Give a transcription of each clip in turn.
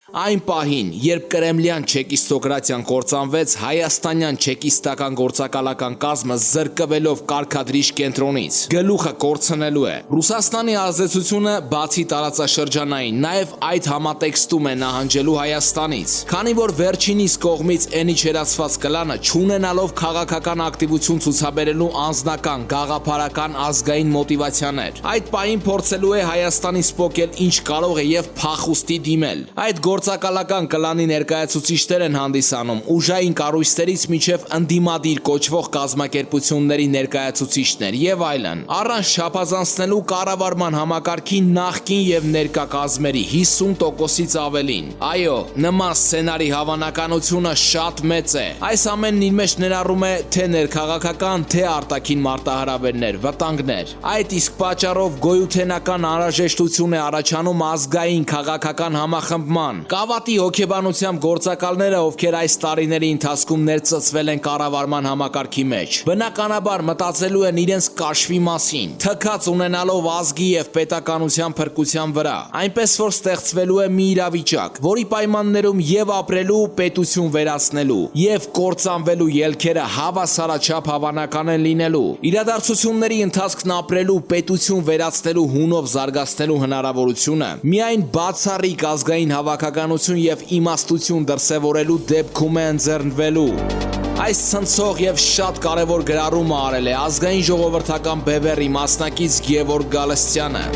Այն պահին, երբ կրեմլյան չեկիստոկրատիան կործանվեց, հայաստանյան չեկիստական գործակալական կազմը զրկվելով կարգադրիչ կենտրոնից գլուխը կորցնելու է։ Ռուսաստանի ազդեցությունը բացի տարածաշրջանային, նաև այդ համատեքստում է նահանջելու Հայաստանից, քանի որ վերջինիս կողմից էնիչերացված կլանը չունենալով քաղաքական ակտիվություն ցուցաբերելու անձնական, գաղափարական, ազգային մոտիվացիաներ, այդ պահին փորձելու է Հայաստանին սփոկել ինչ կարող է եւ փախուստի դիմել։ Այդ գործակալական կլանի ներկայացուցիչներ են հանդիսանում ուժային կառույցներից մինչև ընդդիմադիր կոչվող կազմակերպությունների ներկայացուցիչներ եւ այլն, առանց չափազանցնելու կառավարման համակարգի նախկին եւ ներկա կազմերի 50%-ից ավելին։ Այո, նման սցենարի հավանականությունը շատ մեծ է։ Այս ամենն իր մեջ ներառում է թե ներքաղաքական, թե արտաքին մարտահրավերներ, վտանգներ։ Այդ իսկ պատճառով գոյութենական անհրաժեշտություն է առաջանում ազգային քաղաքական համախմբման։ Կավատի հոգեբանությամբ գործակալները, ովքեր այս տարիների ընթացքում ներծծվել են կառավարման համակարգի մեջ, բնականաբար մտածելու են իրենց կաշվի մասին, թքած ունենալով ազգի եւ պետականության փրկության վրա, այնպես որ ստեղծվելու է մի իրավիճակ, որի պայմաններում եւ ապրելու, պետություն վերացնելու եւ կործանվելու ելքերը հավասարաչափ հավանական են լինելու։ Իրադարձությունների ընթացքն ապրելու, պետություն վերացնելու, հունով զարգացնելու հնարավորությունը միայն բացառիկ ազգային հավաքականություն եւ իմաստություն դրսեւորելու դեպքում է ընձեռնվելու։ Այս ցնցող եւ շատ կարեւոր գրառումը արել է ազգային ժողովրդական բևեռի մասնակից Գևորգ Գալստյանը։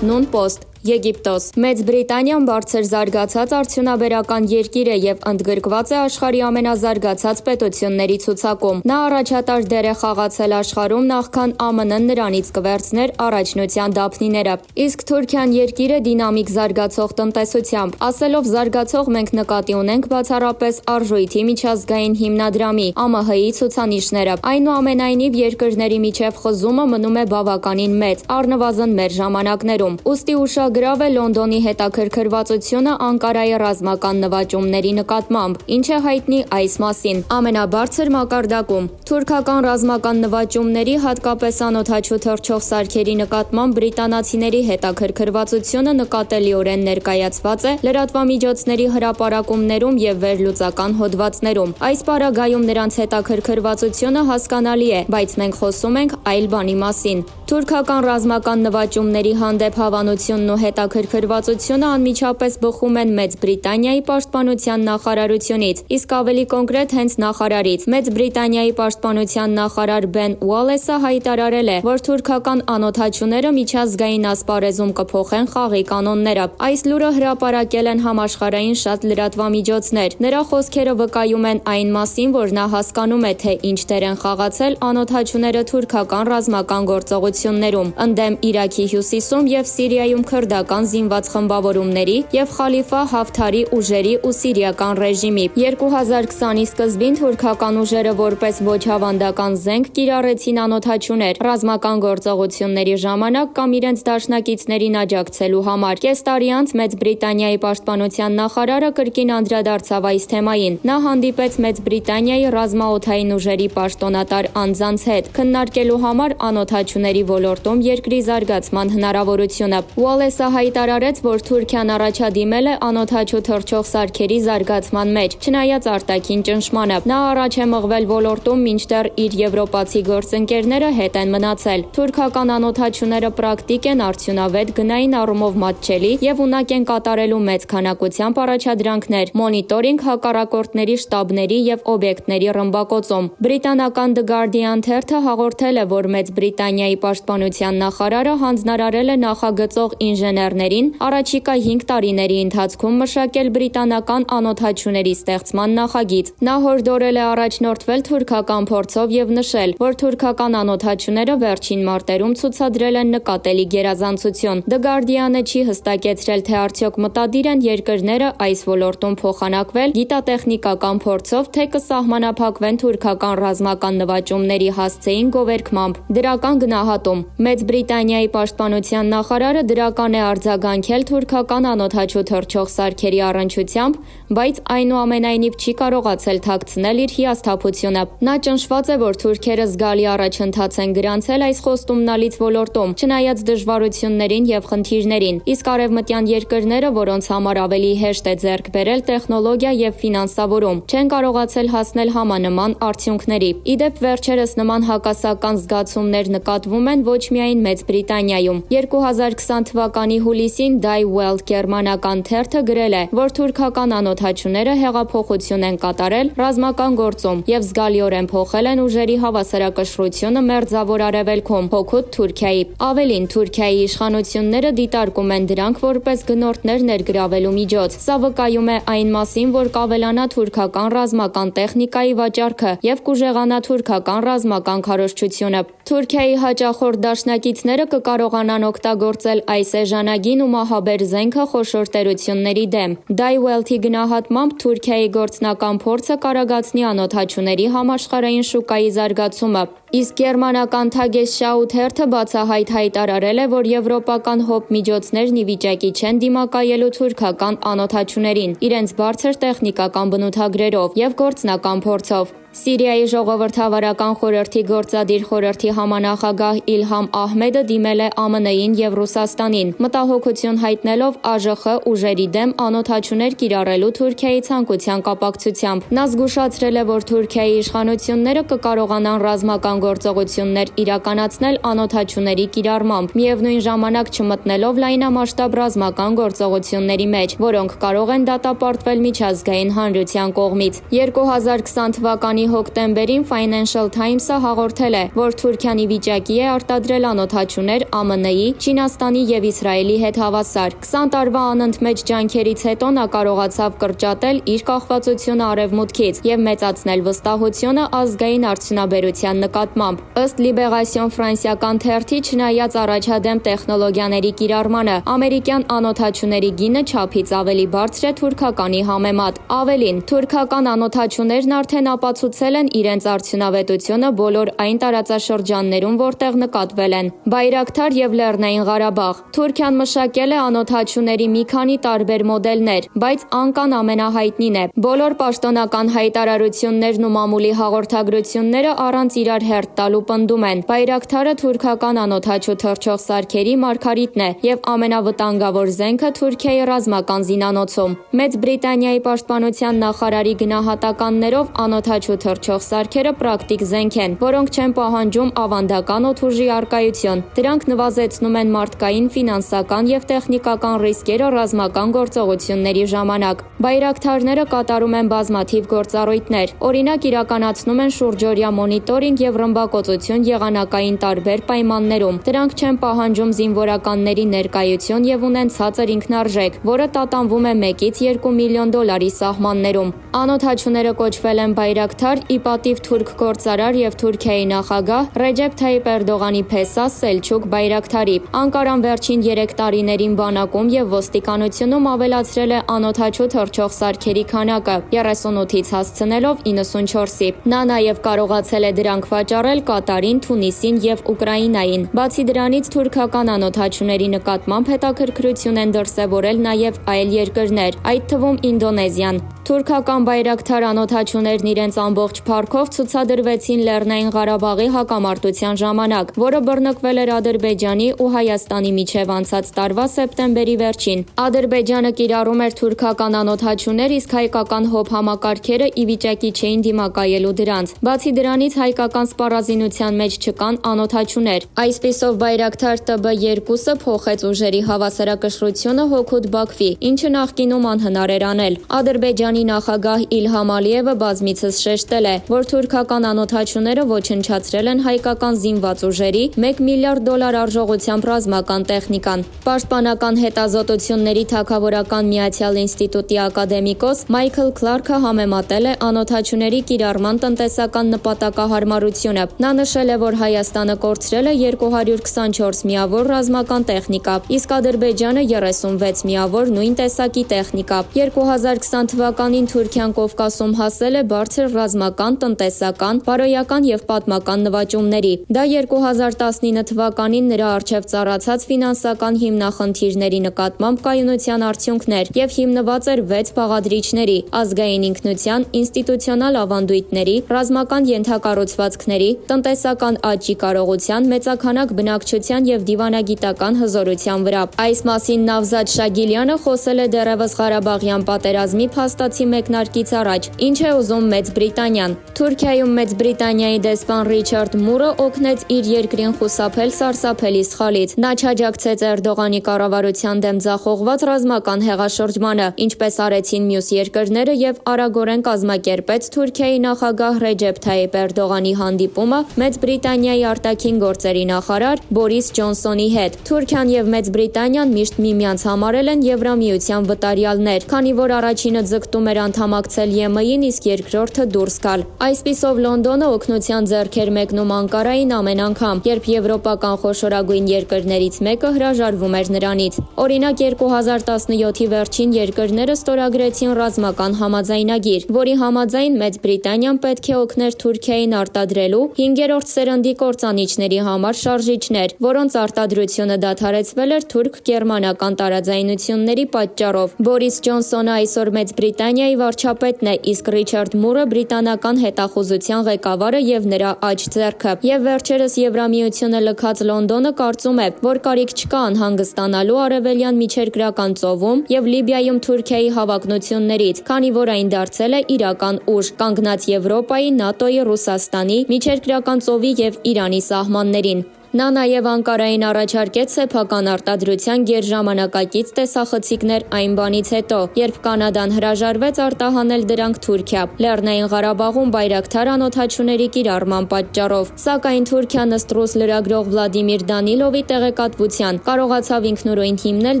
Նոն պոստ Եգիպտոս։ Մեծ Բրիտանիան բարձր զարգացած արդյունաբերական երկիր է եւ ընդգրկված է աշխարհի ամենազարգացած պետությունների ցուցակում։ Նա առաջատար դեր է խաղացել աշխարհում, նախքան ԱՄՆ-ն նրանից կվերցներ առաջնության դափնիները։ Իսկ Թուրքիան երկիր է դինամիկ զարգացող տնտեսությամբ։ Ասելով զարգացող, մենք նկատի ունենք բացառապես արժույթի միջազգային հիմնադրամի ԱՄՀ-ի ցուցանիշները։ Այնուամենայնիվ երկրների միջև խզումը մնում է բավականին մեծ, առնվազն մեր ժամանակներում։ Ուստի գրավ է Լոնդոնի հետաքրքրվածությունը Անկարայի ռազմական նվաճումների նկատմամբ, ինչ է հայտնի այս մասին։ Ամենաբարձր մակարդակում թուրքական ռազմական նվաճումների, հատկապես անօդաչու թռչող սարքերի նկատմամբ բրիտանացիների հետաքրքրվածությունը նկատելիորեն ներկայացված է լրատվամիջոցների հրապարակումներում եւ վերլուծական հոդվածներում։ Այս պարագայում նրանց հետաքրքրվածությունը հասկանալի է, բայց մենք խոսում ենք այլ բանի մասին։ Թուրքական ռազմական նվաճումների հանդեպ հավանությունն ու հետաքրքրվածությունը անմիջապես բխում են Մեծ Բրիտանիայի պաշտպանության նախարարությունից, իսկ ավելի կոնկրետ հենց նախարարից։ Մեծ Բրիտանիայի պաշտպանության նախարար Բեն Ուալեսը հայտարարել է, որ թուրքական անօդաչուները միջազգային ասպարեզում կփոխեն խաղի կանոնները։ Այս լուրը հրապարակել են համաշխարհային շատ լրատվամիջոցներ։ Նրա խոսքերը վկայում են այն մասին, որ նա հասկանում է, թե ինչ դեր են խաղացել անօդաչուները թուրքական ռազմական գործողություններում, ընդդեմ Իրաքի հյուսիսում եւ Սիրիայում քրդական զինված խմբավորումների եւ Խալիֆա Հաֆթարի ուժերի ու սիրիական ռեժիմի։ 2020-ի սկզբին թուրքական ուժերը որպես ոչ հավանդական զենք կիրառեցին անօդաչուներ ռազմական գործողությունների ժամանակ կամ իրենց դաշնակիցներին աջակցելու համար։ Կես տարի անց Մեծ Բրիտանիայի պաշտպանության նախարարը կրկին անդրադարձավ այս թեմային։ Նա հանդիպեց Մեծ Բրիտանիայի ռազմաօդային ուժերի պաշտոնատար անձանց հետ, քննարկելու համար անօդաչուների ոլորտում երկրի զարգացման հնարավորությունը։ Ուալեսը հայտարարեց, որ Թուրքիան առաջադիմել է անօդաչու թռչող սարքերի զարգացման մեջ, չնայած արտաքին ճնշմանը։ Նա առաջ է մղվել ոլորտում, մինչդեռ իր եվրոպացի գործընկերները հետ են մնացել։ Թուրքական անօդաչուները պրակտիկ են, արդյունավետ, գնային առումով մատչելի եւ ունակ են կատարելու մեծ քանակությամբ առաջադրանքներ, մոնիտորինգ, հակառակորդների շտաբների եւ օբյեկտների ռմբակոծում։ Բրիտանական The Guardian թերթը հաղորդել է, որ Մեծ Բրիտանիայի պաշտպանության նախարարը հանձնարարել է նախագծող ինժեներներին առաջիկա 5 տարիների ընթացքում մշակել բրիտանական անօդաչուների ստեղծման նախագիծ։ Նա հորդորել է առաջնորդվել թուրքական փորձով եւ նշել, որ թուրքական անօդաչուները վերջին մարտերում ցուցադրել են նկատելի գերազանցություն։ The Guardian-ը չի հստակեցրել, թե արդյոք մտադիր են երկրները այս ոլորտում փոխանակվել գիտատեխնիկական փորձով, թե կսահմանափակվեն թուրքական ռազմական նվաճումների հասցեին գովերքմամբ։ Դրական գնահատում նկատում։ Մեծ Բրիտանիայի պաշտպանության նախարարը դրական է արձագանքել թուրքական անօդաչու թռչող սարքերի առնչությամբ, բայց այնուամենայնիվ չի կարողացել թաքցնել իր հիասթափությունը։ Նա ճնշված է, որ թուրքերը զգալի առաջընթաց են գրանցել այս խոստումնալից ոլորտում, չնայած դժվարություններին եւ խնդիրներին, իսկ արևմտյան երկրները, որոնց համար ավելի հեշտ է ձեռք բերել տեխնոլոգիա եւ ֆինանսավորում, չեն կարողացել հասնել համանման արդյունքների։ Իդեպ վերջերս նման հակասական զգացումներ նկատվում են ոչ միայն Մեծ Բրիտանիայում։ 2020 թվականի հուլիսին Die Welt գերմանական թերթը գրել է, որ թուրքական անօդաչուները հեղափոխություն են կատարել ռազմական գործում եւ զգալիորեն փոխել են ուժերի հավասարակշռությունը Մերձավոր Արևելքում, հօգուտ Թուրքիայի։ Ավելին, Թուրքիայի իշխանությունները դիտարկում են դրանք որպես գնորդներ ներգրավելու միջոց։ Սա վկայում է այն մասին, որ կավելանա թուրքական ռազմական տեխնիկայի վաճառքը եւ կուժեղանա թուրքական ռազմական քարոզչությունը։ Թուրքիայի հաճախորդ դաշնակիցները կկարողանան օգտագործել այս էժանագին ու մահաբեր զենքը խոշոր տերությունների դեմ։ Die Welt-ի գնահատմամբ Թուրքիայի գործնական փորձը կարագացնի անօդաչուների համաշխարհային շուկայի զարգացումը։ Իսկ գերմանական Tagesschau թերթը բացահայտ հայտարարել է, որ եվրոպական հոբ միջոցներն ի վիճակի չեն դիմակայելու թուրքական անօդաչուներին իրենց բարձր տեխնիկական բնութագրերով եւ գործնական փորձով։ Սիրիայի ժողովրդավարական խորհրդի գործադիր խորհրդի համանախագահ Իլհամ Ահմեդը դիմել է ԱՄՆ-ին եւ Ռուսաստանին, մտահոգություն հայտնելով ԱԺԽ ուժերի դեմ անօդաչուներ կիրառելու Թուրքիայի ցանկության կապակցությամբ։ Նա զգուշացրել է, որ Թուրքիայի իշխանությունները կկարողանան ռազմական գործողություններ իրականացնել անօդաչուների կիրառմամբ, միևնույն ժամանակ չմտնելով լայնամասշտաբ ռազմական գործողությունների մեջ, որոնք կարող են դատապարտվել միջազգային հանրության կողմից։ 2020 թվականի հոկտեմբերին Financial Times-ը հաղորդել է, որ Թուրքիան ի վիճակի է արտադրել անօդաչուներ ԱՄՆ-ի, Չինաստանի եւ Իսրայելի հետ հավասար։ 20 տարվա անընդմեջ ջանքերից հետո նա կարողացավ կրճատել իր կախվածությունը Արևմուտքից եւ մեծացնել վստահությունը ազգային արդյունաբերության նկատմամբ։ Ըստ Libération ֆրանսիական թերթի, չնայած առաջադեմ տեխնոլոգիաների կիրառմանը, ամերիկյան անօդաչուների գինը չափից ավելի բարձր է թուրքականի համեմատ։ Ավելին, թուրքական անօդաչուներն արդեն ապացուցել են իրենց արդյունավետությունը բոլոր այն տարածաշրջաններում, որտեղ նկատվել են։ Բայրակթար եւ Լեռնային Ղարաբաղ։ Թուրքիան մշակել է անօդաչուների մի քանի տարբեր մոդելներ, բայց Անկան ամենահայտնին է։ Բոլոր պաշտոնական հայտարարություններն ու մամուլի հաղորդագրությունները առանց իրար հերթ տալու պնդում են։ Բայրակթարը թուրքական անօդաչու թռչող սարքերի մարգարիտն է եւ ամենավտանգավոր զենքը Թուրքիայի ռազմական զինանոցում։ Մեծ Բրիտանիայի պաշտպանության նախարարի գնահատականներով անօդաչու թռչող սարքերը պրակտիկ զենք են, որոնք չեն պահանջում ավանդական օդուժի առկայություն։ Դրանք նվազեցնում են մարդկային, ֆինանսական եւ տեխնիկական ռիսկերը ռազմական գործողությունների ժամանակ։ Բայրակթարները կատարում են բազմաթիվ գործառույթներ։ Օրինակ, իրականացնում են շուրջօրյա մոնիտորինգ եւ ռմբակոծություն եղանակային տարբեր պայմաններում։ Դրանք չեն պահանջում զինվորականների ներկայություն եւ ունեն ցածր ինքնարժեք, որը տատանվում է 1-ից 2 միլիոն դոլարի սահմաններում։ Անօդաչուները կոչվել են Բայրակթար ի պատիվ թուրք գործարար եւ Թուրքիայի նախագահ Ռեջեփ Թայիպ Էրդողանի փեսա Սելչուկ Բայրակթարի։ Անկարան վերջին 3 տարիներին բանակում եւ ոստիկանությունում ավելացրել է անօդաչու թռչող սարքերի քանակը 38-ից հասցնելով 94-ի։ Նա նաեւ կարողացել է դրանք վաճառել Կատարին, Թունիսին եւ Ուկրաինային։ Բացի դրանից, թուրքական անօդաչուների նկատմամբ հետաքրքրություն են դրսեւորել նաեւ այլ երկրներ, այդ թվում Ինդոնեզիան։ Թուրքական Բայրակթար անօդաչուներն իրենց ամբողջ փառքով ցուցադրվեցին Լեռնային Ղարաբաղի հակամարտության ժամանակ, որը բռնկվել էր Ադրբեջանի ու Հայաստանի միջև անցած տարվա սեպտեմբերի վերջին։ Ադրբեջանը կիրառում էր թուրքական անօդաչուներ, իսկ հայկական հոբ համակարգերը ի վիճակի չէին դիմակայելու դրանց։ Բացի դրանից, հայկական սպառազինության մեջ չկան անօդաչուներ։ Այսպիսով Բայրակթար TB2-ը փոխեց ուժերի հավասարակշռությունը հօգուտ Բաքվի, ինչը նախկինում անհնար էր անել։ Ադրբեջանի նախագահ Իլհամ Ալիևը բազմիցս շեշտել է, որ թուրքական անօդաչուները ոչնչացրել են հայկական զինված ուժերի $1 միլիարդ արժողությամբ ռազմական տեխնիկան։ Պաշտպանական հետազոտությունների թագավորական Միացյալ ինստիտուտի ակադեմիկոս Մայքլ Քլարքը համեմատել է անօդաչուների կիրառման տնտեսական նպատակահարմարությունը։ Նա նշել է, որ Հայաստանը կորցրել է 224 միավոր ռազմական տեխնիկա, իսկ Ադրբեջանը 36 միավոր նույն տեսակի տեխնիկա։ 2020 թվականին Թուրքիան Կովկասում հասել է բարձր ռազմական ռազմական, տնտեսական, բարոյական եւ պատմական նվաճումների։ Դա 2019 թվականին նրա առջև ծառացած ֆինանսական հիմնախնդիրների նկատմամբ կայունության արդյունքներ եւ հիմնված էր 6 բաղադրիչների՝ ազգային ինքնության, ինստիտուցիոնալ ավանդույթների, ռազմական ենթակառուցվածքների, տնտեսական աճի կարողության, մեծաքանակ բնակչության եւ դիվանագիտական հզորության վրա։ Այս մասին Նավզադ Շագիլյանը խոսել է դեռևս Ղարաբաղյան պատերազմի փաստացի մեկնարկից առաջ։ Ինչ է ուզում Մեծ Բրիտանիան։ Թուրքիայում Մեծ Բրիտանիայի դեսպան Ռիչարդ Մուրը օգնեց իր երկրին խուսափել սարսափելի սխալից։ Նա չաջակցեց Էրդողանի կառավարության դեմ ձախողված ռազմական հեղաշրջմանը, ինչպես արեցին մյուս երկրները, եւ արագորեն կազմակերպեց Թուրքիայի նախագահ Ռեջեփ Թայիպ Էրդողանի հանդիպումը Մեծ Բրիտանիայի արտաքին գործերի նախարար Բորիս Ջոնսոնի հետ։ Թուրքիան եւ Մեծ Բրիտանիան միշտ միմյանց համարել են Եվրամիության վտարյալներ, քանի որ առաջինը ձգտում էր անդամակցել ԵՄ-ին, իսկ երկրորդը դուրս գալ։ Այսպիսով Լոնդոնը օգնության ձեռք էր մեկնում Անկարային ամեն անգամ, երբ եվրոպական խոշորագույն երկրներից մեկը հրաժարվում էր նրանից։ Օրինակ 2017-ի վերջին երկրները ստորագրեցին ռազմական համաձայնագիր, որի համաձայն Մեծ Բրիտանիան պետք է օգներ Թուրքիային արտադրելու 5-րդ սերնդի կործանիչների համար շարժիչներ, որոնց արտադրությունը դադարեցվել էր թուրք-գերմանական տարաձայնությունների պատճառով։ Բորիս Ջոնսոնը այսօր Մեծ Բրիտանիայի վարչապետն է, իսկ Ռիչարդ Մուրը բրիտանական հետախուզության ղեկավարը եւ նրա աջ ձեռքը։ Եվ վերջերս Եվրամիությունը լքած Լոնդոնը կարծում է, որ կարիք չկա անհանգստանալու արևելյան միջերկրական ծովում եւ Լիբիայում Թուրքիայի հավակնություններից, քանի որ այն դարձել է իրական ուժ, կանգնած Եվրոպայի, ՆԱՏՕ-ի, Ռուսաստանի, միջերկրական ծովի եւ Իրանի սահմաններին։ Նա նաև Անկարային առաջարկեց սեփական արտադրության գերժամանակակից տեսախցիկներ այն բանից հետո, երբ Կանադան հրաժարվեց արտահանել դրանք Թուրքիա, Լեռնային Ղարաբաղում Բայրակթար անօդաչուների կիրառման պատճառով։ Սակայն Թուրքիան ըստ ռուս լրագրող Վլադիմիր Դանիլովի տեղեկատվության կարողացավ ինքնուրույն հիմնել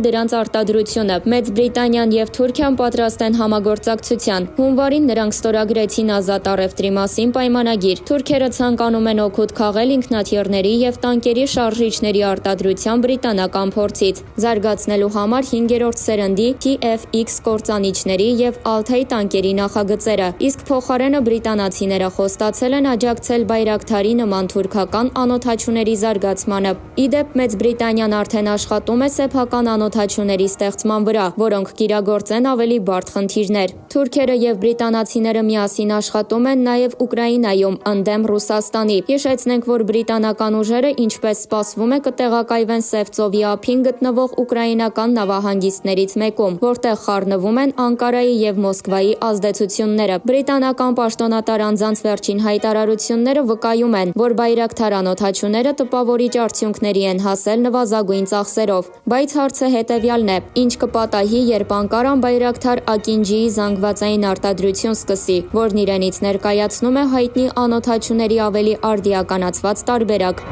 դրանց արտադրությունը։ Մեծ Բրիտանիան եւ Թուրքիան պատրաստ են համագործակցության։ Հունվարին նրանք ստորագրեցին ազատ առևտրի մասին պայմանագիր։ Թուրքերը ցանկանում են օգուտ քաղել ինքնաթիռների եւ տանկերի շարժիչների արտադրության բրիտանական փորձից, զարգացնելու համար 5-րդ սերնդի TFX կործանիչների եւ Altai տանկերի նախագծերը, իսկ փոխարենը բրիտանացիները խոստացել են աջակցել Բայրակթարի նման թուրքական անօդաչուների զարգացմանը։ Իդեպ Մեծ Բրիտանիան արդեն աշխատում է սեփական անօդաչուների ստեղծման վրա, որոնք կիրագործեն ավելի բարդ խնդիրներ։ Թուրքերը եւ բրիտանացիները միասին աշխատում են նաեւ Ուկրաինայում ընդդեմ Ռուսաստանի։ Հիշեցնենք, որ բրիտանական ուժերը ինչպես սպասվում է կտեղակայվեն Սև ծովի ափին գտնվող ուկրաինական նավահանգիստներից մեկում, որտեղ խառնվում են Անկարայի եւ Մոսկվայի ազդեցությունները։ Բրիտանական պաշտոնատար անձանց վերջին հայտարարությունները վկայում են, որ Բայրակթար անօդաչուները տպավորիչ արդյունքների են հասել նվազագույն ծախսերով, բայց հարցը հետեւյալն է. ինչ կպատահի, երբ Անկարան Բայրակթար Ակինջիի զանգվածային արտադրություն սկսի, որն իրենից ներկայացնում է հայտնի անօդաչուների ավելի արդիականացված տարբերակ։